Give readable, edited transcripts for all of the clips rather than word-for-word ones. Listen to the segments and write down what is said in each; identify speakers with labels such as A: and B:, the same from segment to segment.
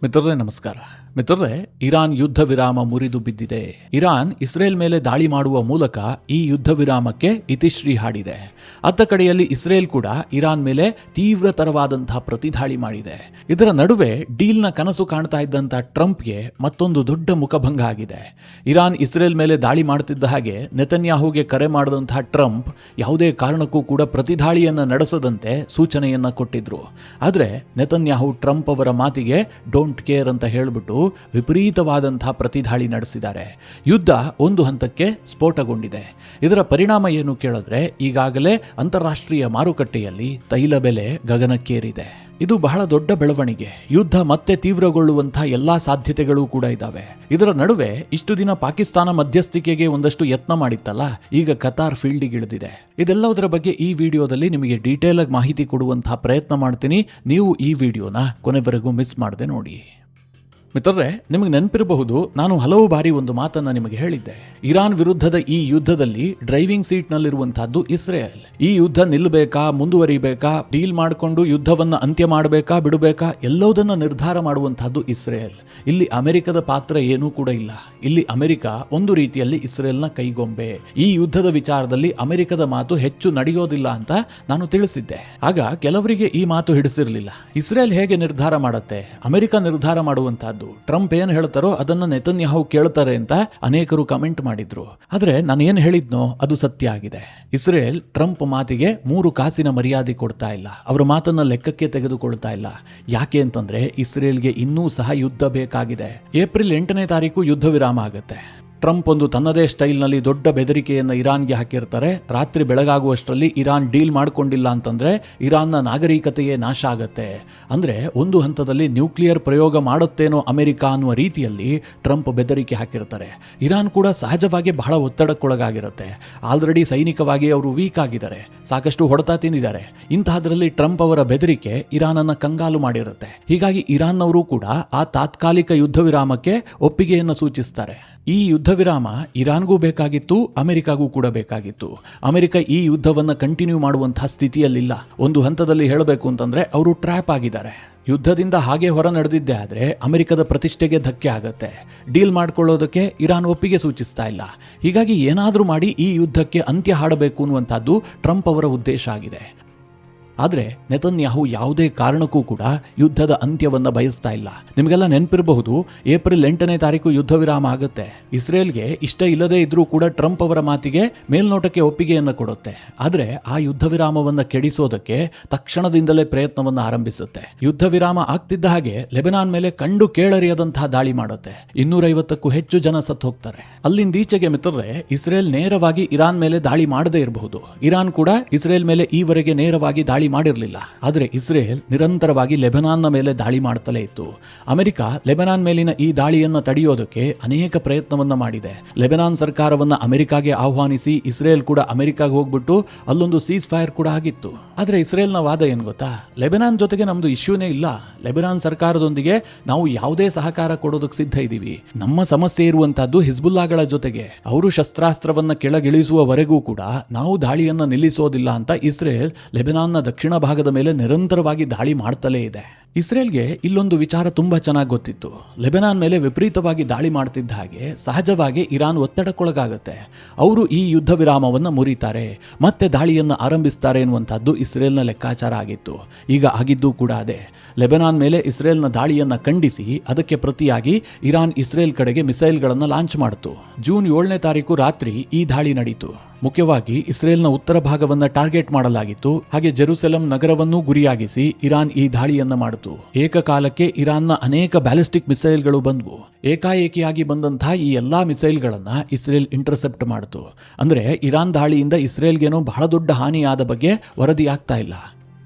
A: ಮಿತ್ರರೇ ನಮಸ್ಕಾರ. ಮಿತ್ರರೇ, ಇರಾನ್ ಯುದ್ಧ ವಿರಾಮ ಮುರಿದು ಬಿದ್ದಿದೆ. ಇರಾನ್ ಇಸ್ರೇಲ್ ಮೇಲೆ ದಾಳಿ ಮಾಡುವ ಮೂಲಕ ಈ ಯುದ್ಧ ವಿರಾಮಕ್ಕೆ ಇತಿಶ್ರೀ ಹಾಡಿದೆ. ಅತ್ತ ಕಡೆಯಲ್ಲಿ ಇಸ್ರೇಲ್ ಕೂಡ ಇರಾನ್ ಮೇಲೆ ತೀವ್ರತರವಾದಂತಹ ಪ್ರತಿದಾಳಿ ಮಾಡಿದೆ. ಇದರ ನಡುವೆ ಡೀಲ್ನ ಕನಸು ಕಾಣ್ತಾ ಇದ್ದಂತಹ ಟ್ರಂಪ್ಗೆ ಮತ್ತೊಂದು ದೊಡ್ಡ ಮುಖಭಂಗ ಆಗಿದೆ. ಇರಾನ್ ಇಸ್ರೇಲ್ ಮೇಲೆ ದಾಳಿ ಮಾಡುತ್ತಿದ್ದ ಹಾಗೆ ನೆತನ್ಯಾಹುಗೆ ಕರೆ ಮಾಡಿದಂತಹ ಟ್ರಂಪ್ ಯಾವುದೇ ಕಾರಣಕ್ಕೂ ಕೂಡ ಪ್ರತಿದಾಳಿಯನ್ನು ನಡೆಸದಂತೆ ಸೂಚನೆಯನ್ನ ಕೊಟ್ಟಿದ್ರು. ಆದರೆ ನೆತನ್ಯಾಹು ಟ್ರಂಪ್ ಅವರ ಮಾತಿಗೆ ಡೋಂಟ್ ಕೇರ್ ಅಂತ ಹೇಳಿಬಿಟ್ಟು ವಿಪರೀತವಾದಂತಹ ಪ್ರತಿದಾಳಿ ನಡೆಸಿದ್ದಾರೆ. ಯುದ್ಧ ಒಂದು ಹಂತಕ್ಕೆ ಸ್ಫೋಟಗೊಂಡಿದೆ. ಇದರ ಪರಿಣಾಮ ಏನು ಕೇಳಿದ್ರೆ, ಈಗಾಗಲೇ ಅಂತಾರಾಷ್ಟ್ರೀಯ ಮಾರುಕಟ್ಟೆಯಲ್ಲಿ ತೈಲ ಬೆಲೆ ಗಗನಕ್ಕೇರಿದೆ. ಇದು ಬಹಳ ದೊಡ್ಡ ಬೆಳವಣಿಗೆ. ಯುದ್ಧ ಮತ್ತೆ ತೀವ್ರಗೊಳ್ಳುವಂತಹ ಎಲ್ಲಾ ಸಾಧ್ಯತೆಗಳು ಕೂಡ ಇದ್ದಾವೆ. ಇದರ ನಡುವೆ ಇಷ್ಟು ದಿನ ಪಾಕಿಸ್ತಾನ ಮಧ್ಯಸ್ಥಿಕೆಗೆ ಒಂದಷ್ಟು ಯತ್ನ ಮಾಡಿತ್ತಲ್ಲ, ಈಗ ಕತಾರ್ ಫೀಲ್ಡಿಗಿಳಿದಿದೆ. ಇದೆಲ್ಲದರ ಬಗ್ಗೆ ಈ ವಿಡಿಯೋದಲ್ಲಿ ನಿಮಗೆ ಡೀಟೇಲ್ ಆಗಿ ಮಾಹಿತಿ ಕೊಡುವಂತಹ ಪ್ರಯತ್ನ ಮಾಡ್ತೀನಿ. ನೀವು ಈ ವಿಡಿಯೋನ ಕೊನೆವರೆಗೂ ಮಿಸ್ ಮಾಡದೆ ನೋಡಿ. ಮಿತ್ರರೇ, ನಿಮಗೆ ನೆನಪಿರಬಹುದು, ನಾನು ಹಲವು ಬಾರಿ ಒಂದು ಮಾತನ್ನ ನಿಮಗೆ ಹೇಳಿದ್ದೆ. ಇರಾನ್ ವಿರುದ್ಧದ ಈ ಯುದ್ಧದಲ್ಲಿ ಡ್ರೈವಿಂಗ್ ಸೀಟ್ ನಲ್ಲಿರುವಂತಹದ್ದು ಇಸ್ರೇಲ್. ಈ ಯುದ್ಧ ನಿಲ್ಲಬೇಕಾ, ಮುಂದುವರಿಬೇಕಾ, ಡೀಲ್ ಮಾಡಿಕೊಂಡು ಯುದ್ಧವನ್ನ ಅಂತ್ಯ ಮಾಡಬೇಕಾ, ಬಿಡಬೇಕಾ, ಎಲ್ಲವುದನ್ನ ನಿರ್ಧಾರ ಮಾಡುವಂತಹದ್ದು ಇಸ್ರೇಲ್. ಇಲ್ಲಿ ಅಮೆರಿಕದ ಪಾತ್ರ ಏನೂ ಕೂಡ ಇಲ್ಲ. ಇಲ್ಲಿ ಅಮೆರಿಕ ಒಂದು ರೀತಿಯಲ್ಲಿ ಇಸ್ರೇಲ್ನ ಕೈಗೊಂಬೆ. ಈ ಯುದ್ಧದ ವಿಚಾರದಲ್ಲಿ ಅಮೆರಿಕದ ಮಾತು ಹೆಚ್ಚು ನಡೆಯೋದಿಲ್ಲ ಅಂತ ನಾನು ತಿಳಿಸಿದ್ದೆ. ಆಗ ಕೆಲವರಿಗೆ ಈ ಮಾತು ಹಿಡಿಸಿರಲಿಲ್ಲ. ಇಸ್ರೇಲ್ ಹೇಗೆ ನಿರ್ಧಾರ ಮಾಡುತ್ತೆ, ಅಮೆರಿಕ ನಿರ್ಧಾರ ಮಾಡುವಂತಹದ್ದು, ಟ್ರಂಪ್ ಏನ್ ಹೇಳ್ತಾರೋ ಅದನ್ನ ನೆತನ್ಯಾಹು ಕೇಳ್ತಾರೆ ಅಂತ ಅನೇಕರು ಕಮೆಂಟ್ ಮಾಡಿದ್ರು. ಆದ್ರೆ ನಾನು ಏನ್ ಹೇಳಿದ್ನೋ ಅದು ಸತ್ಯ ಆಗಿದೆ. ಇಸ್ರೇಲ್ ಟ್ರಂಪ್ ಮಾತಿಗೆ 3 ಕಾಸಿನ ಮರ್ಯಾದೆ ಕೊಡ್ತಾ ಇಲ್ಲ. ಅವರ ಮಾತನ್ನ ಲೆಕ್ಕಕ್ಕೆ ತೆಗೆದುಕೊಳ್ತಾ ಇಲ್ಲ. ಯಾಕೆ ಅಂತಂದ್ರೆ ಇಸ್ರೇಲ್ಗೆ ಇನ್ನೂ ಸಹ ಯುದ್ಧ ಬೇಕಾಗಿದೆ. ಏಪ್ರಿಲ್ 8ನೇ ತಾರೀಕು ಯುದ್ಧ ವಿರಾಮ ಆಗುತ್ತೆ. ಟ್ರಂಪ್ ಒಂದು ತನ್ನದೇ ಸ್ಟೈಲ್ನಲ್ಲಿ ದೊಡ್ಡ ಬೆದರಿಕೆಯನ್ನು ಇರಾನ್ಗೆ ಹಾಕಿರ್ತಾರೆ. ರಾತ್ರಿ ಬೆಳಗಾಗುವಷ್ಟರಲ್ಲಿ ಇರಾನ್ ಡೀಲ್ ಮಾಡಿಕೊಂಡಿಲ್ಲ ಅಂತಂದ್ರೆ ಇರಾನ್ನ ನಾಗರಿಕತೆಯೇ ನಾಶ ಆಗತ್ತೆ. ಅಂದ್ರೆ ಒಂದು ಹಂತದಲ್ಲಿ ನ್ಯೂಕ್ಲಿಯರ್ ಪ್ರಯೋಗ ಮಾಡುತ್ತೇನೋ ಅಮೆರಿಕ ಅನ್ನುವ ರೀತಿಯಲ್ಲಿ ಟ್ರಂಪ್ ಬೆದರಿಕೆ ಹಾಕಿರ್ತಾರೆ. ಇರಾನ್ ಕೂಡ ಸಹಜವಾಗಿ ಬಹಳ ಒತ್ತಡಕ್ಕೊಳಗಾಗಿರುತ್ತೆ. ಆಲ್ರೆಡಿ ಸೈನಿಕವಾಗಿ ಅವರು ವೀಕ್ ಆಗಿದ್ದಾರೆ, ಸಾಕಷ್ಟು ಹೊಡೆತ ತಿಂದಿದ್ದಾರೆ. ಇಂತಹದ್ರಲ್ಲಿ ಟ್ರಂಪ್ ಅವರ ಬೆದರಿಕೆ ಇರಾನನ್ನ ಕಂಗಾಲು ಮಾಡಿರುತ್ತೆ. ಹೀಗಾಗಿ ಇರಾನ್ನವರು ಕೂಡ ಆ ತಾತ್ಕಾಲಿಕ ಯುದ್ಧ ವಿರಾಮಕ್ಕೆ ಒಪ್ಪಿಗೆಯನ್ನು ಸೂಚಿಸ್ತಾರೆ. ಈ ಯುದ್ಧ ವಿರಾಮ ಇರಾನ್ಗೂ ಬೇಕಾಗಿತ್ತು, ಅಮೆರಿಕಾಗೂ ಕೂಡ ಬೇಕಾಗಿತ್ತು. ಅಮೆರಿಕ ಈ ಯುದ್ಧವನ್ನ ಕಂಟಿನ್ಯೂ ಮಾಡುವಂತಹ ಸ್ಥಿತಿಯಲ್ಲಿಲ್ಲ. ಒಂದು ಹಂತದಲ್ಲಿ ಹೇಳಬೇಕು ಅಂತಂದ್ರೆ ಅವರು ಟ್ರ್ಯಾಪ್ ಆಗಿದ್ದಾರೆ. ಯುದ್ಧದಿಂದ ಹಾಗೆ ಹೊರ ನಡೆದಿದ್ದೆ ಆದ್ರೆ ಅಮೆರಿಕದ ಪ್ರತಿಷ್ಠೆಗೆ ಧಕ್ಕೆ ಆಗತ್ತೆ. ಡೀಲ್ ಮಾಡ್ಕೊಳ್ಳೋದಕ್ಕೆ ಇರಾನ್ ಒಪ್ಪಿಗೆ ಸೂಚಿಸ್ತಾ ಇಲ್ಲ. ಹೀಗಾಗಿ ಏನಾದರೂ ಮಾಡಿ ಈ ಯುದ್ಧಕ್ಕೆ ಅಂತ್ಯ ಹಾಡಬೇಕು ಅನ್ನುವಂಥದ್ದು ಟ್ರಂಪ್ ಅವರ ಉದ್ದೇಶ ಆಗಿದೆ. ಆದರೆ ನೆತನ್ಯಾಹು ಯಾವುದೇ ಕಾರಣಕ್ಕೂ ಕೂಡ ಯುದ್ಧದ ಅಂತ್ಯವನ್ನ ಬಯಸ್ತಾ ಇಲ್ಲ. ನಿಮಗೆಲ್ಲ ನೆನಪಿರಬಹುದು, ಏಪ್ರಿಲ್ 8ನೇ ತಾರೀಕು ಯುದ್ಧ ವಿರಾಮ ಆಗುತ್ತೆ. ಇಸ್ರೇಲ್ಗೆ ಇಷ್ಟ ಇಲ್ಲದೇ ಇದ್ರೂ ಕೂಡ ಟ್ರಂಪ್ ಅವರ ಮಾತಿಗೆ ಮೇಲ್ನೋಟಕ್ಕೆ ಒಪ್ಪಿಗೆಯನ್ನು ಕೊಡುತ್ತೆ. ಆದರೆ ಆ ಯುದ್ಧ ವಿರಾಮವನ್ನ ಕೆಡಿಸೋದಕ್ಕೆ ತಕ್ಷಣದಿಂದಲೇ ಪ್ರಯತ್ನವನ್ನ ಆರಂಭಿಸುತ್ತೆ. ಯುದ್ಧ ವಿರಾಮ ಆಗ್ತಿದ್ದ ಹಾಗೆ ಲೆಬನಾನ್ ಮೇಲೆ ಕಂಡು ಕೇಳರಿಯದಂತಹ ದಾಳಿ ಮಾಡುತ್ತೆ. 250ಕ್ಕೂ ಹೆಚ್ಚು ಜನ ಸತ್ತು ಹೋಗ್ತಾರೆ. ಅಲ್ಲಿಂದೀಚೆಗೆ ಮಿತ್ರರೇ, ಇಸ್ರೇಲ್ ನೇರವಾಗಿ ಇರಾನ್ ಮೇಲೆ ದಾಳಿ ಮಾಡದೇ ಇರಬಹುದು. ಇರಾನ್ ಕೂಡ ಇಸ್ರೇಲ್ ಮೇಲೆ ಈವರೆಗೆ ನೇರವಾಗಿ ದಾಳಿ ಮಾಡಿರಲಿಲ್ಲ. ಆದರೆ ಇಸ್ರೇಲ್ ನಿರಂತರವಾಗಿ ಲೆಬನಾನ್ನ ಮೇಲೆ ದಾಳಿ ಮಾಡ್ತಲೇ ಇತ್ತು. ಅಮೆರಿಕ ಲೆಬನಾನ್ ಮೇಲಿನ ಈ ದಾಳಿಯನ್ನು ತಡೆಯೋದಕ್ಕೆ ಅನೇಕ ಪ್ರಯತ್ನವನ್ನ ಮಾಡಿದೆ. ಲೆಬನಾನ್ ಸರ್ಕಾರವನ್ನ ಅಮೆರಿಕಾಗೆ ಆಹ್ವಾನಿಸಿ ಇಸ್ರೇಲ್ ಕೂಡ ಅಮೆರಿಕಾಗೆ ಹೋಗ್ಬಿಟ್ಟು ಅಲ್ಲೊಂದು ಸೀಸ್ ಫೈರ್ ಕೂಡ ಆಗಿತ್ತು. ಆದರೆ ಇಸ್ರೇಲ್ನ ವಾದ ಏನು ಗೊತ್ತಾ, ಲೆಬನಾನ್ ಜೊತೆಗೆ ನಮ್ದು ಇಶ್ಯೂನೇ ಇಲ್ಲ. ಲೆಬನಾನ್ ಸರ್ಕಾರದೊಂದಿಗೆ ನಾವು ಯಾವುದೇ ಸಹಕಾರ ಕೊಡೋದಕ್ಕೆ ಸಿದ್ಧ ಇದ್ದೀವಿ. ನಮ್ಮ ಸಮಸ್ಯೆ ಇರುವಂತಹದ್ದು ಹಿಜ್ಬುಲ್ಲಾಗಳ ಜೊತೆಗೆ. ಅವರು ಶಸ್ತ್ರಾಸ್ತ್ರವನ್ನ ಕೆಳಗಿಳಿಸುವವರೆಗೂ ಕೂಡ ನಾವು ದಾಳಿಯನ್ನ ನಿಲ್ಲಿಸೋದಿಲ್ಲ ಅಂತ ಇಸ್ರೇಲ್ ಲೆಬನಾನ್ನ ದಕ್ಷಿಣ ಭಾಗದ ಮೇಲೆ ನಿರಂತರವಾಗಿ ದಾಳಿ ಮಾಡ್ತಲೇ ಇದೆ. ಇಸ್ರೇಲ್ಗೆ ಇಲ್ಲೊಂದು ವಿಚಾರ ತುಂಬಾ ಚೆನ್ನಾಗಿ ಗೊತ್ತಿತ್ತು. ಲೆಬನಾನ್ ಮೇಲೆ ವಿಪರೀತವಾಗಿ ದಾಳಿ ಮಾಡ್ತಿದ್ದ ಹಾಗೆ ಸಹಜವಾಗಿ ಇರಾನ್ ಒತ್ತಡಕ್ಕೊಳಗಾಗುತ್ತೆ. ಅವರು ಈ ಯುದ್ಧ ವಿರಾಮವನ್ನು ಮುರಿತಾರೆ, ಮತ್ತೆ ದಾಳಿಯನ್ನು ಆರಂಭಿಸ್ತಾರೆ ಎನ್ನುವಂಥದ್ದು ಇಸ್ರೇಲ್ನ ಲೆಕ್ಕಾಚಾರ ಆಗಿತ್ತು. ಈಗ ಆಗಿದ್ದು ಕೂಡ ಅದೇ. ಲೆಬನಾನ್ ಮೇಲೆ ಇಸ್ರೇಲ್ನ ದಾಳಿಯನ್ನು ಖಂಡಿಸಿ ಅದಕ್ಕೆ ಪ್ರತಿಯಾಗಿ ಇರಾನ್ ಇಸ್ರೇಲ್ ಕಡೆಗೆ ಮಿಸೈಲ್ಗಳನ್ನು ಲಾಂಚ್ ಮಾಡಿತು. ಜೂನ್ 7ನೇ ತಾರೀಕು ರಾತ್ರಿ ಈ ದಾಳಿ ನಡೆಯಿತು. ಮುಖ್ಯವಾಗಿ ಇಸ್ರೇಲ್ನ ಉತ್ತರ ಭಾಗವನ್ನ ಟಾರ್ಗೆಟ್ ಮಾಡಲಾಗಿತ್ತು. ಹಾಗೆ ಜೆರುಸೆಲಂ ನಗರವನ್ನೂ ಗುರಿಯಾಗಿಸಿ ಇರಾನ್ ಈ ದಾಳಿಯನ್ನ ಮಾಡಿತು. ಏಕಕಾಲಕ್ಕೆ ಇರಾನ್ನ ಅನೇಕ ಬ್ಯಾಲಿಸ್ಟಿಕ್ ಮಿಸೈಲ್ಗಳು ಬಂದವು. ಏಕಾಏಕಿಯಾಗಿ ಬಂದಂತಹ ಈ ಎಲ್ಲಾ ಮಿಸೈಲ್ಗಳನ್ನ ಇಸ್ರೇಲ್ ಇಂಟರ್ಸೆಪ್ಟ್ ಮಾಡಿತು. ಅಂದ್ರೆ ಇರಾನ್ ದಾಳಿಯಿಂದ ಇಸ್ರೇಲ್ಗೇನೋ ಬಹಳ ದೊಡ್ಡ ಹಾನಿಯಾದ ಬಗ್ಗೆ ವರದಿ ಆಗ್ತಾ ಇಲ್ಲ.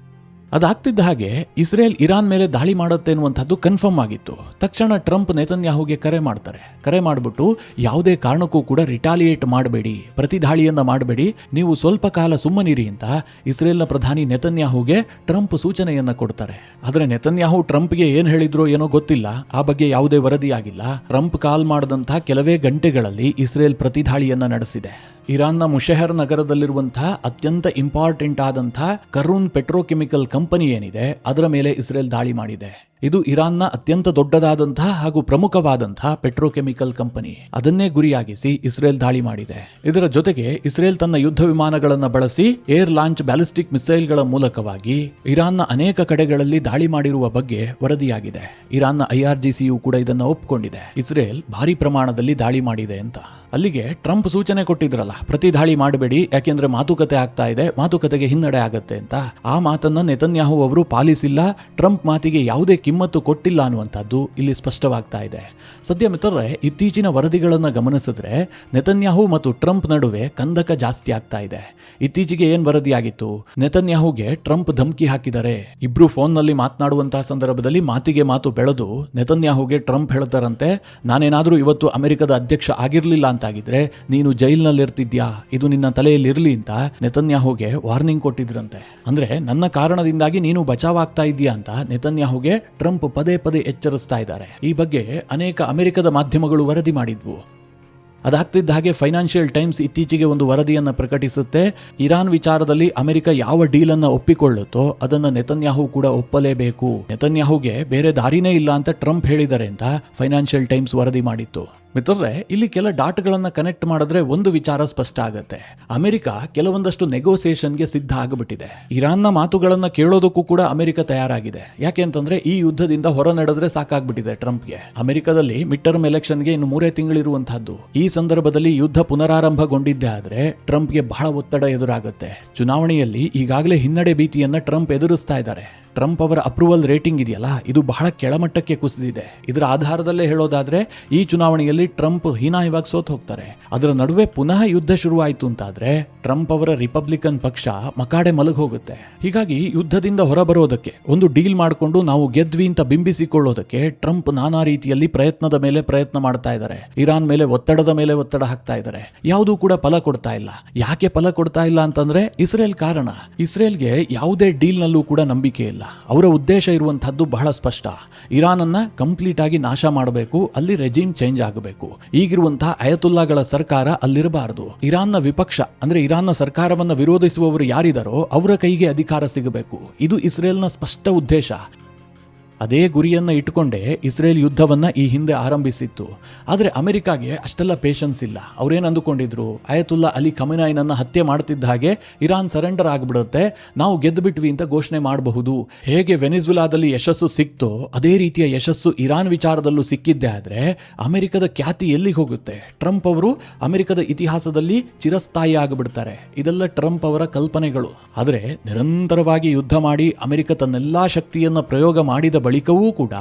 A: ಅದಾಗ್ತಿದ್ದ ಹಾಗೆ ಇಸ್ರೇಲ್ ಇರಾನ್ ಮೇಲೆ ದಾಳಿ ಮಾಡುತ್ತೆ ಎನ್ನುವಂಥದ್ದು ಕನ್ಫರ್ಮ್ ಆಗಿತ್ತು. ತಕ್ಷಣ ಟ್ರಂಪ್ ನೆತನ್ಯಾಹುಗೆ ಕರೆ ಮಾಡ್ತಾರೆ. ಕರೆ ಮಾಡಿಬಿಟ್ಟು ಯಾವುದೇ ಕಾರಣಕ್ಕೂ ಕೂಡ ರಿಟಾಲಿಯೇಟ್ ಮಾಡಬೇಡಿ, ಪ್ರತಿದಾಳಿಯನ್ನ ಮಾಡಬೇಡಿ, ನೀವು ಸ್ವಲ್ಪ ಕಾಲ ಸುಮ್ಮನಿರಿ ಅಂತ ಇಸ್ರೇಲ್ನ ಪ್ರಧಾನಿ ನೆತನ್ಯಾಹುಗೆ ಟ್ರಂಪ್ ಸೂಚನೆಯನ್ನ ಕೊಡ್ತಾರೆ. ಆದರೆ ನೆತನ್ಯಾಹು ಟ್ರಂಪ್ಗೆ ಏನ್ ಹೇಳಿದ್ರೋ ಏನೋ ಗೊತ್ತಿಲ್ಲ. ಆ ಬಗ್ಗೆ ಯಾವುದೇ ವರದಿಯಾಗಿಲ್ಲ. ಟ್ರಂಪ್ ಕಾಲ್ ಮಾಡಿದಂತಹ ಕೆಲವೇ ಗಂಟೆಗಳಲ್ಲಿ ಇಸ್ರೇಲ್ ಪ್ರತಿದಾಳಿಯನ್ನ ನಡೆಸಿದೆ. ಇರಾನ್ನ ಮುಷೆಹರ್ ನಗರದಲ್ಲಿರುವಂತಹ ಅತ್ಯಂತ ಇಂಪಾರ್ಟೆಂಟ್ ಆದಂತಹ ಕರೂನ್ ಪೆಟ್ರೋಕೆಮಿಕಲ್ ಕಂಪನಿ ಏನಿದೆ ಅದರ ಮೇಲೆ ಇಸ್ರೇಲ್ ದಾಳಿ ಮಾಡಿದೆ. ಇದು ಇರಾನ್ನ ಅತ್ಯಂತ ದೊಡ್ಡದಾದಂತಹ ಹಾಗೂ ಪ್ರಮುಖವಾದಂತಹ ಪೆಟ್ರೋಕೆಮಿಕಲ್ ಕಂಪನಿ. ಅದನ್ನೇ ಗುರಿಯಾಗಿಸಿ ಇಸ್ರೇಲ್ ದಾಳಿ ಮಾಡಿದೆ. ಇದರ ಜೊತೆಗೆ ಇಸ್ರೇಲ್ ತನ್ನ ಯುದ್ಧ ವಿಮಾನಗಳನ್ನು ಬಳಸಿ ಏರ್ ಲಾಂಚ್ ಬ್ಯಾಲಿಸ್ಟಿಕ್ ಮಿಸೈಲ್ಗಳ ಮೂಲಕವಾಗಿ ಇರಾನ್ನ ಅನೇಕ ಕಡೆಗಳಲ್ಲಿ ದಾಳಿ ಮಾಡಿರುವ ಬಗ್ಗೆ ವರದಿಯಾಗಿದೆ. ಇರಾನ್ನ IRGCಯು ಕೂಡ ಇದನ್ನು ಒಪ್ಪಿಕೊಂಡಿದೆ. ಇಸ್ರೇಲ್ ಭಾರಿ ಪ್ರಮಾಣದಲ್ಲಿ ದಾಳಿ ಮಾಡಿದೆ ಅಂತ. ಅಲ್ಲಿಗೆ ಟ್ರಂಪ್ ಸೂಚನೆ ಕೊಟ್ಟಿದ್ರಲ್ಲ, ಪ್ರತಿ ದಾಳಿ ಮಾಡಬೇಡಿ, ಯಾಕೆಂದ್ರೆ ಮಾತುಕತೆ ಆಗ್ತಾ ಇದೆ, ಮಾತುಕತೆಗೆ ಹಿನ್ನಡೆ ಆಗತ್ತೆ ಅಂತ. ಆ ಮಾತನ್ನ ನೆತನ್ಯಾಹು ಅವರು ಪಾಲಿಸಿಲ್ಲ. ಟ್ರಂಪ್ ಮಾತಿಗೆ ಯಾವುದೇ ಕಿಮ್ಮತ್ತು ಕೊಟ್ಟಿಲ್ಲ ಅನ್ನುವಂಥದ್ದು ಇಲ್ಲಿ ಸ್ಪಷ್ಟವಾಗ್ತಾ ಇದೆ. ಸದ್ಯ ಮಿತ್ರರೇ, ಇತ್ತೀಚಿನ ವರದಿಗಳನ್ನು ಗಮನಿಸಿದ್ರೆ ನೆತನ್ಯಾಹು ಮತ್ತು ಟ್ರಂಪ್ ನಡುವೆ ಕಂದಕ ಜಾಸ್ತಿ ಆಗ್ತಾ ಇದೆ. ಇತ್ತೀಚೆಗೆ ಏನ್ ವರದಿಯಾಗಿತ್ತು, ನೆತನ್ಯಾಹುಗೆ ಟ್ರಂಪ್ ಧಮಕಿ ಹಾಕಿದ್ದಾರೆ. ಇಬ್ರು ಫೋನ್ನಲ್ಲಿ ಮಾತನಾಡುವಂತಹ ಸಂದರ್ಭದಲ್ಲಿ ಮಾತಿಗೆ ಮಾತು ಬೆಳೆದು ನೆತನ್ಯಾಹುಗೆ ಟ್ರಂಪ್ ಹೇಳ್ತಾರಂತೆ, ನಾನೇನಾದ್ರೂ ಇವತ್ತು ಅಮೆರಿಕದ ಅಧ್ಯಕ್ಷ ಆಗಿರ್ಲಿಲ್ಲ ಅಂತಾಗಿದ್ರೆ ನೀನು ಜೈಲ್ನಲ್ಲಿ ಇರ್ತಿದ್ಯಾ, ಇದು ನಿನ್ನ ತಲೆಯಲ್ಲಿ ಇರ್ಲಿ ಅಂತ ನೆತನ್ಯಾಹುಗೆ ವಾರ್ನಿಂಗ್ ಕೊಟ್ಟಿದ್ರಂತೆ. ಅಂದ್ರೆ ನನ್ನ ಕಾರಣದಿಂದಾಗಿ ನೀನು ಬಚಾವಾಗ್ತಾ ಇದೀಯಾ ಅಂತ ನೆತನ್ಯಾಹುಗೆ ಟ್ರಂಪ್ ಪದೇ ಪದೇ ಎಚ್ಚರಿಸ್ತಾ ಇದ್ದಾರೆ. ಈ ಬಗ್ಗೆ ಅನೇಕ ಅಮೆರಿಕದ ಮಾಧ್ಯಮಗಳು ವರದಿ ಮಾಡಿದ್ವು. ಅದಾಗ್ತಿದ್ದ ಹಾಗೆ ಫೈನಾನ್ಷಿಯಲ್ ಟೈಮ್ಸ್ ಇತ್ತೀಚೆಗೆ ಒಂದು ವರದಿಯನ್ನು ಪ್ರಕಟಿಸುತ್ತೆ. ಇರಾನ್ ವಿಚಾರದಲ್ಲಿ ಅಮೆರಿಕ ಯಾವ ಡೀಲ್ ಅನ್ನ ಒಪ್ಪಿಕೊಳ್ಳುತ್ತೋ ಅದನ್ನ ನೆತನ್ಯಾಹು ಕೂಡ ಒಪ್ಪಲೇಬೇಕು. ನೆತನ್ಯಾಹುಗೆ ಬೇರೆ ದಾರಿನೇ ಇಲ್ಲ ಅಂತ ಟ್ರಂಪ್ ಹೇಳಿದ್ದಾರೆ ಅಂತ ಫೈನಾನ್ಷಿಯಲ್ ಟೈಮ್ಸ್ ವರದಿ ಮಾಡಿತ್ತು. ಮಿತ್ರರೇ, ಇಲ್ಲಿ ಕೆಲ ಡಾಟ್ಗಳನ್ನ ಕನೆಕ್ಟ್ ಮಾಡಿದ್ರೆ ಒಂದು ವಿಚಾರ ಸ್ಪಷ್ಟ ಆಗುತ್ತೆ. ಅಮೆರಿಕ ಕೆಲವೊಂದಷ್ಟು ನೆಗೋಸಿಯೇಷನ್ಗೆ ಸಿದ್ಧ ಆಗಿಬಿಟ್ಟಿದೆ. ಇರಾನ್ನ ಮಾತುಗಳನ್ನ ಕೇಳೋದಕ್ಕೂ ಕೂಡ ಅಮೆರಿಕ ತಯಾರಾಗಿದೆ. ಯಾಕೆ ಅಂತಂದ್ರೆ ಈ ಯುದ್ಧದಿಂದ ಹೊರ ನಡೆದ್ರೆ ಸಾಕಾಗ್ಬಿಟ್ಟಿದೆ ಟ್ರಂಪ್ಗೆ. ಅಮೆರಿಕದಲ್ಲಿ ಮಿಡ್ ಟರ್ಮ್ ಎಲೆಕ್ಷನ್ಗೆ ಇನ್ನು 3 ತಿಂಗಳಿರುವಂತಹದ್ದು. ಈ ಸಂದರ್ಭದಲ್ಲಿ ಯುದ್ಧ ಪುನರಾರಂಭಗೊಂಡಿದ್ದೇ ಆದ್ರೆ ಟ್ರಂಪ್ಗೆ ಬಹಳ ಒತ್ತಡ ಎದುರಾಗುತ್ತೆ. ಚುನಾವಣೆಯಲ್ಲಿ ಈಗಾಗಲೇ ಹಿನ್ನಡೆ ಭೀತಿಯನ್ನ ಟ್ರಂಪ್ ಎದುರಿಸ್ತಾ ಇದ್ದಾರೆ. ಟ್ರಂಪ್ ಅವರ ಅಪ್ರೂವಲ್ ರೇಟಿಂಗ್ ಇದೆಯಲ್ಲ, ಇದು ಬಹಳ ಕೆಳಮಟ್ಟಕ್ಕೆ ಕುಸಿದಿದೆ. ಇದರ ಆಧಾರದಲ್ಲೇ ಹೇಳೋದಾದ್ರೆ ಈ ಚುನಾವಣೆಯಲ್ಲಿ ಟ್ರಂಪ್ ಹೀನಾಯವಾಗಿ ಸೋತ್ ಹೋಗ್ತಾರೆ. ಅದರ ನಡುವೆ ಪುನಃ ಯುದ್ಧ ಶುರುವಾಯಿತು ಅಂತಾದ್ರೆ ಟ್ರಂಪ್ ಅವರ ರಿಪಬ್ಲಿಕನ್ ಪಕ್ಷ ಮಕಾಡೆ ಮಲಗ್ ಹೋಗುತ್ತೆ. ಹೀಗಾಗಿ ಯುದ್ಧದಿಂದ ಹೊರಬರೋದಕ್ಕೆ ಒಂದು ಡೀಲ್ ಮಾಡಿಕೊಂಡು ನಾವು ಗೆದ್ವಿ ಅಂತ ಬಿಂಬಿಸಿಕೊಳ್ಳೋದಕ್ಕೆ ಟ್ರಂಪ್ ನಾನಾ ರೀತಿಯಲ್ಲಿ ಪ್ರಯತ್ನದ ಮೇಲೆ ಪ್ರಯತ್ನ ಮಾಡ್ತಾ ಇದ್ದಾರೆ. ಇರಾನ್ ಮೇಲೆ ಒತ್ತಡದ ಮೇಲೆ ಒತ್ತಡ ಹಾಕ್ತಾ ಇದ್ದಾರೆ. ಯಾವುದೂ ಕೂಡ ಫಲ ಕೊಡ್ತಾ ಇಲ್ಲ. ಯಾಕೆ ಫಲ ಕೊಡ್ತಾ ಇಲ್ಲ ಅಂತಂದ್ರೆ ಇಸ್ರೇಲ್ ಕಾರಣ. ಇಸ್ರೇಲ್ಗೆ ಯಾವುದೇ ಡೀಲ್ ನಲ್ಲೂ ಕೂಡ ನಂಬಿಕೆ ಇಲ್ಲ. ಅವರ ಉದ್ದೇಶ ಇರುವಂತಹದ್ದು ಬಹಳ ಸ್ಪಷ್ಟ. ಇರಾನ್ ಅನ್ನ ಕಂಪ್ಲೀಟ್ ಆಗಿ ನಾಶ ಮಾಡಬೇಕು, ಅಲ್ಲಿ ರೆಜಿಮ್ ಚೇಂಜ್ ಆಗಬೇಕು. ಈಗಿರುವಂತಹ ಅಯತುಲ್ಲಾಗಳ ಸರ್ಕಾರ ಅಲ್ಲಿರಬಾರದು. ಇರಾನ್ನ ವಿಪಕ್ಷ ಅಂದ್ರೆ ಇರಾನ್ನ ಸರ್ಕಾರವನ್ನ ವಿರೋಧಿಸುವವರು ಯಾರಿದಾರೋ ಅವರ ಕೈಗೆ ಅಧಿಕಾರ ಸಿಗಬೇಕು. ಇದು ಇಸ್ರೇಲ್ನ ಸ್ಪಷ್ಟ ಉದ್ದೇಶ. ಅದೇ ಗುರಿಯನ್ನ ಇಟ್ಟುಕೊಂಡೇ ಇಸ್ರೇಲ್ ಯುದ್ಧವನ್ನ ಈ ಹಿಂದೆ ಆರಂಭಿಸಿತ್ತು. ಆದರೆ ಅಮೆರಿಕಾಗೆ ಅಷ್ಟೆಲ್ಲ ಪೇಷನ್ಸ್ ಇಲ್ಲ. ಅವರೇನು ಅಂದುಕೊಂಡಿದ್ರು, ಅಯತುಲ್ಲಾ ಅಲಿ ಖಮೆನಾಯಿನನ್ನ ಹತ್ಯೆ ಮಾಡ್ತಿದ್ದ ಹಾಗೆ ಇರಾನ್ ಸರೆಂಡರ್ ಆಗಿಬಿಡುತ್ತೆ, ನಾವು ಗೆದ್ದುಬಿಟ್ವಿ ಅಂತ ಘೋಷಣೆ ಮಾಡಬಹುದು. ಹೇಗೆ ವೆನಿಜುಲಾದಲ್ಲಿ ಯಶಸ್ಸು ಸಿಕ್ತೋ ಅದೇ ರೀತಿಯ ಯಶಸ್ಸು ಇರಾನ್ ವಿಚಾರದಲ್ಲೂ ಸಿಕ್ಕಿದ್ದೆ ಆದ್ರೆ ಅಮೆರಿಕದ ಖ್ಯಾತಿ ಎಲ್ಲಿಗೆ ಹೋಗುತ್ತೆ? ಟ್ರಂಪ್ ಅವರು ಅಮೆರಿಕದ ಇತಿಹಾಸದಲ್ಲಿ ಚಿರಸ್ಥಾಯಿ ಆಗಿಬಿಡ್ತಾರೆ. ಇದೆಲ್ಲ ಟ್ರಂಪ್ ಅವರ ಕಲ್ಪನೆಗಳು. ಆದರೆ ನಿರಂತರವಾಗಿ ಯುದ್ಧ ಮಾಡಿ ಅಮೆರಿಕ ತನ್ನೆಲ್ಲಾ ಶಕ್ತಿಯನ್ನ ಪ್ರಯೋಗ ಮಾಡಿದ ಬಳಿಕವೂ ಕೂಡ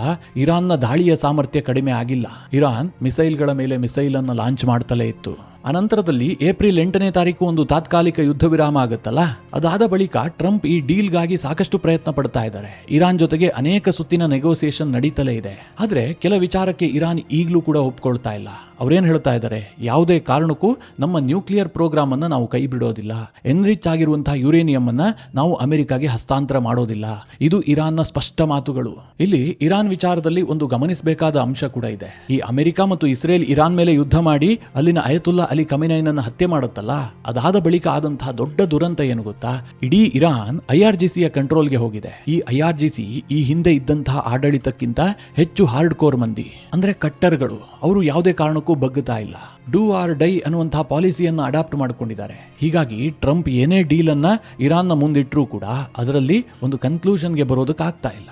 A: ಇರಾನ್ನ ದಾಳಿಯ ಸಾಮರ್ಥ್ಯ ಕಡಿಮೆ ಆಗಿಲ್ಲ. ಇರಾನ್ ಮಿಸೈಲ್ಗಳ ಮೇಲೆ ಮಿಸೈಲ್ ಅನ್ನು ಲಾಂಚ್ ಮಾಡ್ತಲೇ ಇತ್ತು. ಅನಂತರದಲ್ಲಿ ಏಪ್ರಿಲ್ 8ನೇ ತಾರೀಕು ಒಂದು ತಾತ್ಕಾಲಿಕ ಯುದ್ಧ ವಿರಾಮ ಆಗುತ್ತಲ್ಲ, ಅದಾದ ಬಳಿಕ ಟ್ರಂಪ್ ಈ ಡೀಲ್ಗಾಗಿ ಸಾಕಷ್ಟು ಪ್ರಯತ್ನ ಪಡ್ತಾ ಇದ್ದಾರೆ. ಇರಾನ್ ಜೊತೆಗೆ ಅನೇಕ ಸುತ್ತಿನ ನೆಗೋಸಿಯೇಷನ್ ನಡೀತಲೇ ಇದೆ. ಆದ್ರೆ ಕೆಲ ವಿಚಾರಕ್ಕೆ ಇರಾನ್ ಈಗಲೂ ಕೂಡ ಒಪ್ಕೊಳ್ತಾ ಇಲ್ಲ. ಅವ್ರೇನ್ ಹೇಳ್ತಾ ಇದ್ದಾರೆ, ಯಾವುದೇ ಕಾರಣಕ್ಕೂ ನಮ್ಮ ನ್ಯೂಕ್ಲಿಯರ್ ಪ್ರೋಗ್ರಾಮ್ ಅನ್ನ ನಾವು ಕೈ ಬಿಡೋದಿಲ್ಲ, ಎನ್ರಿಚ್ ಆಗಿರುವಂತಹ ಯುರೇನಿಯಂ ಅನ್ನ ನಾವು ಅಮೆರಿಕಾಗೆ ಹಸ್ತಾಂತರ ಮಾಡೋದಿಲ್ಲ. ಇದು ಇರಾನ್ನ ಸ್ಪಷ್ಟ ಮಾತುಗಳು. ಇಲ್ಲಿ ಇರಾನ್ ವಿಚಾರದಲ್ಲಿ ಒಂದು ಗಮನಿಸಬೇಕಾದ ಅಂಶ ಕೂಡ ಇದೆ. ಈ ಅಮೆರಿಕ ಮತ್ತು ಇಸ್ರೇಲ್ ಇರಾನ್ ಮೇಲೆ ಯುದ್ಧ ಮಾಡಿ ಅಲ್ಲಿನ ಅಯತುಲ್ಲಾ ಅಲಿ ಖಮೆನಾಯಿನನ್ನ ಹತ್ಯೆ ಮಾಡುತ್ತಲ್ಲ, ಅದಾದ ಬಳಿಕ ಆದಂತಹ ದೊಡ್ಡ ದುರಂತ ಏನು ಗೊತ್ತಾ? ಇಡೀ ಇರಾನ್ IRGCಯ ಕಂಟ್ರೋಲ್ಗೆ ಹೋಗಿದೆ. ಈ IRGC ಈ ಹಿಂದೆ ಇದ್ದಂತಹ ಆಡಳಿತಕ್ಕಿಂತ ಹೆಚ್ಚು ಹಾರ್ಡ್ ಕೋರ್ ಮಂದಿ, ಅಂದ್ರೆ ಕಟ್ಟರ್ಗಳು. ಅವರು ಯಾವುದೇ ಕಾರಣಕ್ಕೂ ಬಗ್ಗುತ್ತಾ ಇಲ್ಲ. ಡೂ ಆರ್ ಡೈ ಅನ್ನುವಂತಹ ಪಾಲಿಸಿಯನ್ನು ಅಡಾಪ್ಟ್ ಮಾಡಿಕೊಂಡಿದ್ದಾರೆ. ಹೀಗಾಗಿ ಟ್ರಂಪ್ ಏನೇ ಡೀಲ್ ಅನ್ನ ಇರಾನ್ನ ಮುಂದಿಟ್ಟರೂ ಕೂಡ ಅದರಲ್ಲಿ ಒಂದು ಕನ್ಕ್ಲೂಷನ್ಗೆ ಬರೋದಕ್ಕಾಗ್ತಾ ಇಲ್ಲ.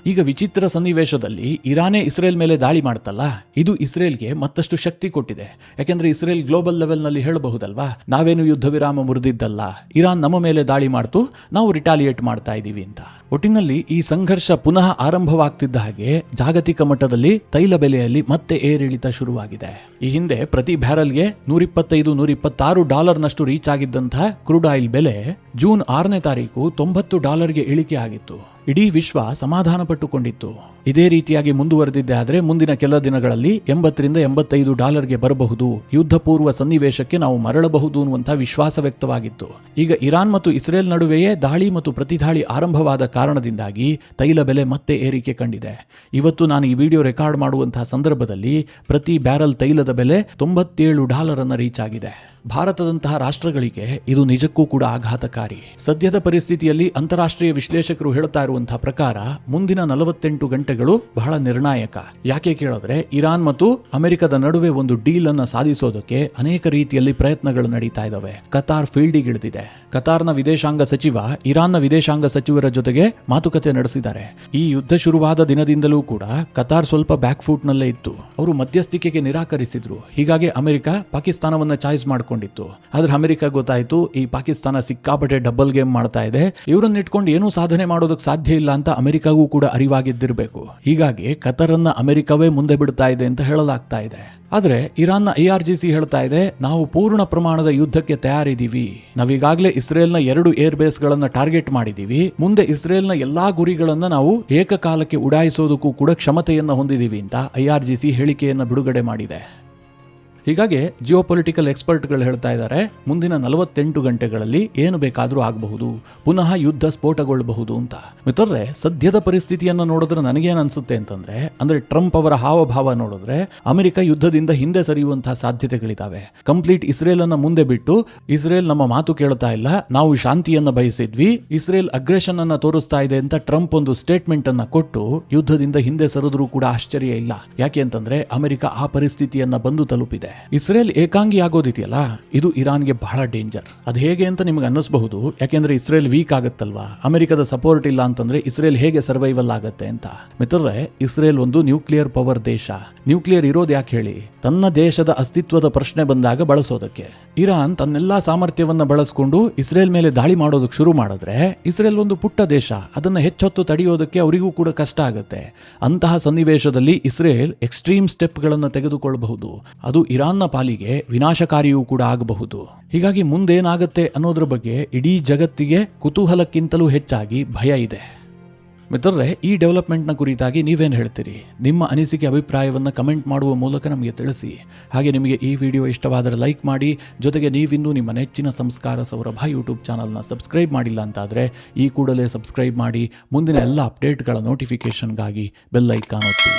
A: ಈಗ ವಿಚಿತ್ರ ಸನ್ನಿವೇಶದಲ್ಲಿ ಇರಾನೇ ಇಸ್ರೇಲ್ ಮೇಲೆ ದಾಳಿ ಮಾಡ್ತಲ್ಲ, ಇದು ಇಸ್ರೇಲ್ಗೆ ಮತ್ತಷ್ಟು ಶಕ್ತಿ ಕೊಟ್ಟಿದೆ. ಯಾಕೆಂದ್ರೆ ಇಸ್ರೇಲ್ ಗ್ಲೋಬಲ್ ಲೆವೆಲ್ನಲ್ಲಿ ಹೇಳಬಹುದಲ್ವಾ, ನಾವೇನು ಯುದ್ಧ ವಿರಾಮ ಮುರಿದಿದ್ದಲ್ಲ, ಇರಾನ್ ನಮ್ಮ ಮೇಲೆ ದಾಳಿ ಮಾಡ್ತು, ನಾವು ರಿಟಾಲಿಯೇಟ್ ಮಾಡ್ತಾ ಇದ್ದೀವಿ ಅಂತ. ಒಟ್ಟಿನಲ್ಲಿ ಈ ಸಂಘರ್ಷ ಪುನಃ ಆರಂಭವಾಗ್ತಿದ್ದ ಹಾಗೆ ಜಾಗತಿಕ ಮಟ್ಟದಲ್ಲಿ ತೈಲ ಬೆಲೆಯಲ್ಲಿ ಮತ್ತೆ ಏರಿಳಿತ ಶುರುವಾಗಿದೆ. ಈ ಹಿಂದೆ ಪ್ರತಿ ಬ್ಯಾರಲ್ಗೆ $125-126 ರೀಚ್ ಆಗಿದ್ದಂತಹ ಕ್ರೂಡ್ ಆಯಿಲ್ ಬೆಲೆ ಜೂನ್ 6ನೇ ತಾರೀಕು $90ಗೆ ಇಳಿಕೆ ಆಗಿತ್ತು. ಇಡೀ ವಿಶ್ವ ಸಮಾಧಾನ ಪಟ್ಟುಕೊಂಡಿತ್ತು. ಇದೇ ರೀತಿಯಾಗಿ ಮುಂದುವರೆದಿದ್ದೆ ಆದರೆ ಮುಂದಿನ ಕೆಲ ದಿನಗಳಲ್ಲಿ $80-85ಗೆ ಬರಬಹುದು, ಯುದ್ಧ ಪೂರ್ವ ಸನ್ನಿವೇಶಕ್ಕೆ ನಾವು ಮರಳಬಹುದು ಅನ್ನುವಂಥ ವಿಶ್ವಾಸ ವ್ಯಕ್ತವಾಗಿತ್ತು. ಈಗ ಇರಾನ್ ಮತ್ತು ಇಸ್ರೇಲ್ ನಡುವೆಯೇ ದಾಳಿ ಮತ್ತು ಪ್ರತಿದಾಳಿ ಆರಂಭವಾದ ಕಾರಣದಿಂದಾಗಿ ತೈಲ ಬೆಲೆ ಮತ್ತೆ ಏರಿಕೆ ಕಂಡಿದೆ. ಇವತ್ತು ನಾನು ಈ ವಿಡಿಯೋ ರೆಕಾರ್ಡ್ ಮಾಡುವಂತಹ ಸಂದರ್ಭದಲ್ಲಿ ಪ್ರತಿ ಬ್ಯಾರಲ್ ತೈಲದ ಬೆಲೆ $97 ರೀಚ್ ಆಗಿದೆ. ಭಾರತದಂತಹ ರಾಷ್ಟ್ರಗಳಿಗೆ ಇದು ನಿಜಕ್ಕೂ ಕೂಡ ಆಘಾತಕಾರಿ. ಸದ್ಯದ ಪರಿಸ್ಥಿತಿಯಲ್ಲಿ ಅಂತಾರಾಷ್ಟ್ರೀಯ ವಿಶ್ಲೇಷಕರು ಹೇಳ್ತಾ ಇರುವಂತಹ ಪ್ರಕಾರ ಮುಂದಿನ 48 ಗಂಟೆಗಳು ಬಹಳ ನಿರ್ಣಾಯಕ. ಯಾಕೆ ಕೇಳಿದ್ರೆ ಇರಾನ್ ಮತ್ತು ಅಮೆರಿಕದ ನಡುವೆ ಒಂದು ಡೀಲ್ ಅನ್ನ ಸಾಧಿಸೋದಕ್ಕೆ ಅನೇಕ ರೀತಿಯಲ್ಲಿ ಪ್ರಯತ್ನಗಳು ನಡೀತಾ ಇದಾವೆ. ಕತಾರ್ ಫೀಲ್ಡಿಗೆ ಇಳಿದಿದೆ. ಕತಾರ್ನ ವಿದೇಶಾಂಗ ಸಚಿವ ಇರಾನ್ನ ವಿದೇಶಾಂಗ ಸಚಿವರ ಜೊತೆಗೆ ಮಾತುಕತೆ ನಡೆಸಿದ್ದಾರೆ. ಈ ಯುದ್ಧ ಶುರುವಾದ ದಿನದಿಂದಲೂ ಕೂಡ ಕತಾರ್ ಸ್ವಲ್ಪ ಬ್ಯಾಕ್ ಫುಟ್ ನಲ್ಲೇ ಇತ್ತು. ಅವರು ಮಧ್ಯಸ್ಥಿಕೆಗೆ ನಿರಾಕರಿಸಿದ್ರು. ಹೀಗಾಗಿ ಅಮೆರಿಕ ಪಾಕಿಸ್ತಾನವನ್ನ ಚಾಯ್ಸ್ ಮಾಡ್ಕೊಂಡಿತ್ತು. ಆದ್ರೆ ಅಮೆರಿಕ ಗೊತ್ತಾಯ್ತು ಈ ಪಾಕಿಸ್ತಾನ ಸಿಕ್ಕಾಪಟ್ಟೆ ಡಬಲ್ ಗೇಮ್ ಮಾಡ್ತಾ ಇದೆ, ಇವರನ್ನ ಇಟ್ಕೊಂಡು ಏನೂ ಸಾಧನೆ ಮಾಡೋದಕ್ಕೆ ಸಾಧ್ಯ ಇಲ್ಲ ಅಂತ ಅಮೆರಿಕಾಗೂ ಕೂಡ ಅರಿವಾಗಿದ್ದಿರಬೇಕು. ಹೀಗಾಗಿ ಕತಾರನ್ನ ಅಮೆರಿಕವೇ ಮುಂದೆ ಬಿಡ್ತಾ ಇದೆ ಅಂತ ಹೇಳಲಾಗ್ತಾ ಇದೆ. ಆದ್ರೆ ಇರಾನ್ನ IRGC ಹೇಳ್ತಾ ಇದೆ, ನಾವು ಪೂರ್ಣ ಪ್ರಮಾಣದ ಯುದ್ಧಕ್ಕೆ ತಯಾರಿದ್ದೀವಿ. ನಾವೀಗಾಗಲೇ ಇಸ್ರೇಲ್ನ 2 ಏರ್ ಬೇಸ್ ಗಳನ್ನ ಟಾರ್ಗೆಟ್ ಮಾಡಿದೀವಿ. ಮುಂದೆ ಇಸ್ರೇಲ್ನ ಎಲ್ಲಾ ಗುರಿಗಳನ್ನ ನಾವು ಏಕಕಾಲಕ್ಕೆ ಉಡಾಯಿಸೋದಕ್ಕೂ ಕೂಡ ಕ್ಷಮತೆಯನ್ನ ಹೊಂದಿದೀವಿ ಅಂತ IRGC ಹೇಳಿಕೆಯನ್ನ ಬಿಡುಗಡೆ ಮಾಡಿದೆ. ಹೀಗಾಗಿ ಜಿಯೋಪೊಲಿಟಿಕಲ್ ಎಕ್ಸ್ಪರ್ಟ್ಗಳು ಹೇಳ್ತಾ ಇದ್ದಾರೆ, ಮುಂದಿನ 48 ಗಂಟೆಗಳಲ್ಲಿ ಏನು ಬೇಕಾದರೂ ಆಗಬಹುದು, ಪುನಃ ಯುದ್ಧ ಸ್ಫೋಟಗೊಳ್ಳಬಹುದು ಅಂತ. ಮಿತ್ರರೇ, ಸದ್ಯದ ಪರಿಸ್ಥಿತಿಯನ್ನು ನೋಡಿದ್ರೆ ನನಗೇನು ಅನ್ಸುತ್ತೆ ಅಂದ್ರೆ ಟ್ರಂಪ್ ಅವರ ಹಾವಭಾವ ನೋಡಿದ್ರೆ ಅಮೆರಿಕ ಯುದ್ಧದಿಂದ ಹಿಂದೆ ಸರಿಯುವಂತಹ ಸಾಧ್ಯತೆಗಳಿದ್ದಾವೆ. ಕಂಪ್ಲೀಟ್ ಇಸ್ರೇಲ್ ಅನ್ನ ಮುಂದೆ ಬಿಟ್ಟು, ಇಸ್ರೇಲ್ ನಮ್ಮ ಮಾತು ಕೇಳ್ತಾ ಇಲ್ಲ, ನಾವು ಶಾಂತಿಯನ್ನ ಬಯಸಿದ್ವಿ, ಇಸ್ರೇಲ್ ಅಗ್ರೆಷನ್ ಅನ್ನ ತೋರಿಸ್ತಾ ಇದೆ ಅಂತ ಟ್ರಂಪ್ ಒಂದು ಸ್ಟೇಟ್ಮೆಂಟ್ ಅನ್ನ ಕೊಟ್ಟು ಯುದ್ಧದಿಂದ ಹಿಂದೆ ಸರಿದ್ರೂ ಕೂಡ ಆಶ್ಚರ್ಯ ಇಲ್ಲ. ಯಾಕೆ ಅಂತಂದ್ರೆ ಅಮೆರಿಕ ಆ ಪರಿಸ್ಥಿತಿಯನ್ನ ಬಂದು ತಲುಪಿದೆ. ಇಸ್ರೇಲ್ ಏಕಾಂಗಿ ಆಗೋದಿದೆಯಲ್ಲ, ಇದು ಇರಾನ್ಗೆ ಬಹಳ ಡೇಂಜರ್. ಅದು ಹೇಗೆ ಅಂತ ನಿಮ್ಗೆ ಅನ್ನಿಸಬಹುದು. ಯಾಕೆಂದ್ರೆ ಇಸ್ರೇಲ್ ವೀಕ್ ಆಗುತ್ತಲ್ವಾ, ಅಮೆರಿಕದ ಸಪೋರ್ಟ್ ಇಲ್ಲ ಅಂತಂದ್ರೆ ಇಸ್ರೇಲ್ ಹೇಗೆ ಸರ್ವೈವಲ್ ಆಗುತ್ತೆ ಅಂತ. ಮಿತ್ರರೇ, ಇಸ್ರೇಲ್ ಒಂದು ನ್ಯೂಕ್ಲಿಯರ್ ಪವರ್ ದೇಶ. ನ್ಯೂಕ್ಲಿಯರ್ ಇರೋದು ಯಾಕೆ ಹೇಳಿ? ತನ್ನ ದೇಶದ ಅಸ್ತಿತ್ವದ ಪ್ರಶ್ನೆ ಬಂದಾಗ ಬಳಸೋದಕ್ಕೆ. ಇರಾನ್ ತನ್ನೆಲ್ಲಾ ಸಾಮರ್ಥ್ಯವನ್ನ ಬಳಸಿಕೊಂಡು ಇಸ್ರೇಲ್ ಮೇಲೆ ದಾಳಿ ಮಾಡೋದಕ್ಕೆ ಶುರು ಮಾಡಿದ್ರೆ ಇಸ್ರೇಲ್ ಒಂದು ಪುಟ್ಟ ದೇಶ, ಅದನ್ನ ಹೆಚ್ಚೊತ್ತು ತಡೆಯೋದಕ್ಕೆ ಅವರಿಗೂ ಕೂಡ ಕಷ್ಟ ಆಗುತ್ತೆ. ಅಂತಹ ಸನ್ನಿವೇಶದಲ್ಲಿ ಇಸ್ರೇಲ್ ಎಕ್ಸ್ಟ್ರೀಮ್ ಸ್ಟೆಪ್ ಗಳನ್ನು ತೆಗೆದುಕೊಳ್ಳಬಹುದು. ಅದು ಇರಾನ್ನ ಪಾಲಿಗೆ ವಿನಾಶಕಾರಿಯೂ ಕೂಡ ಆಗಬಹುದು. ಹೀಗಾಗಿ ಮುಂದೇನಾಗತ್ತೆ ಅನ್ನೋದ್ರ ಬಗ್ಗೆ ಇಡೀ ಜಗತ್ತಿಗೆ ಕುತೂಹಲಕ್ಕಿಂತಲೂ ಹೆಚ್ಚಾಗಿ ಭಯ ಇದೆ. ಮಿತ್ರರೇ, ಈ ಡೆವಲಪ್ಮೆಂಟ್ನ ಕುರಿತಾಗಿ ನೀವೇನು ಹೇಳ್ತೀರಿ? ನಿಮ್ಮ ಅನಿಸಿಕೆ ಅಭಿಪ್ರಾಯವನ್ನು ಕಮೆಂಟ್ ಮಾಡುವ ಮೂಲಕ ನಮಗೆ ತಿಳಿಸಿ. ಹಾಗೆ ನಿಮಗೆ ಈ ವಿಡಿಯೋ ಇಷ್ಟವಾದರೆ ಲೈಕ್ ಮಾಡಿ. ಜೊತೆಗೆ ನೀವಿನ್ನೂ ನಿಮ್ಮ ನೆಚ್ಚಿನ ಸಂಸ್ಕಾರ ಸೌರಭ ಯೂಟ್ಯೂಬ್ ಚಾನಲ್ನ ಸಬ್ಸ್ಕ್ರೈಬ್ ಮಾಡಿಲ್ಲ ಅಂತಾದರೆ ಈ ಕೂಡಲೇ ಸಬ್ಸ್ಕ್ರೈಬ್ ಮಾಡಿ. ಮುಂದಿನ ಎಲ್ಲ ಅಪ್ಡೇಟ್ಗಳ ನೋಟಿಫಿಕೇಷನ್ಗಾಗಿ ಬೆಲ್ ಐಕಾನ್ ಒತ್ತಿ.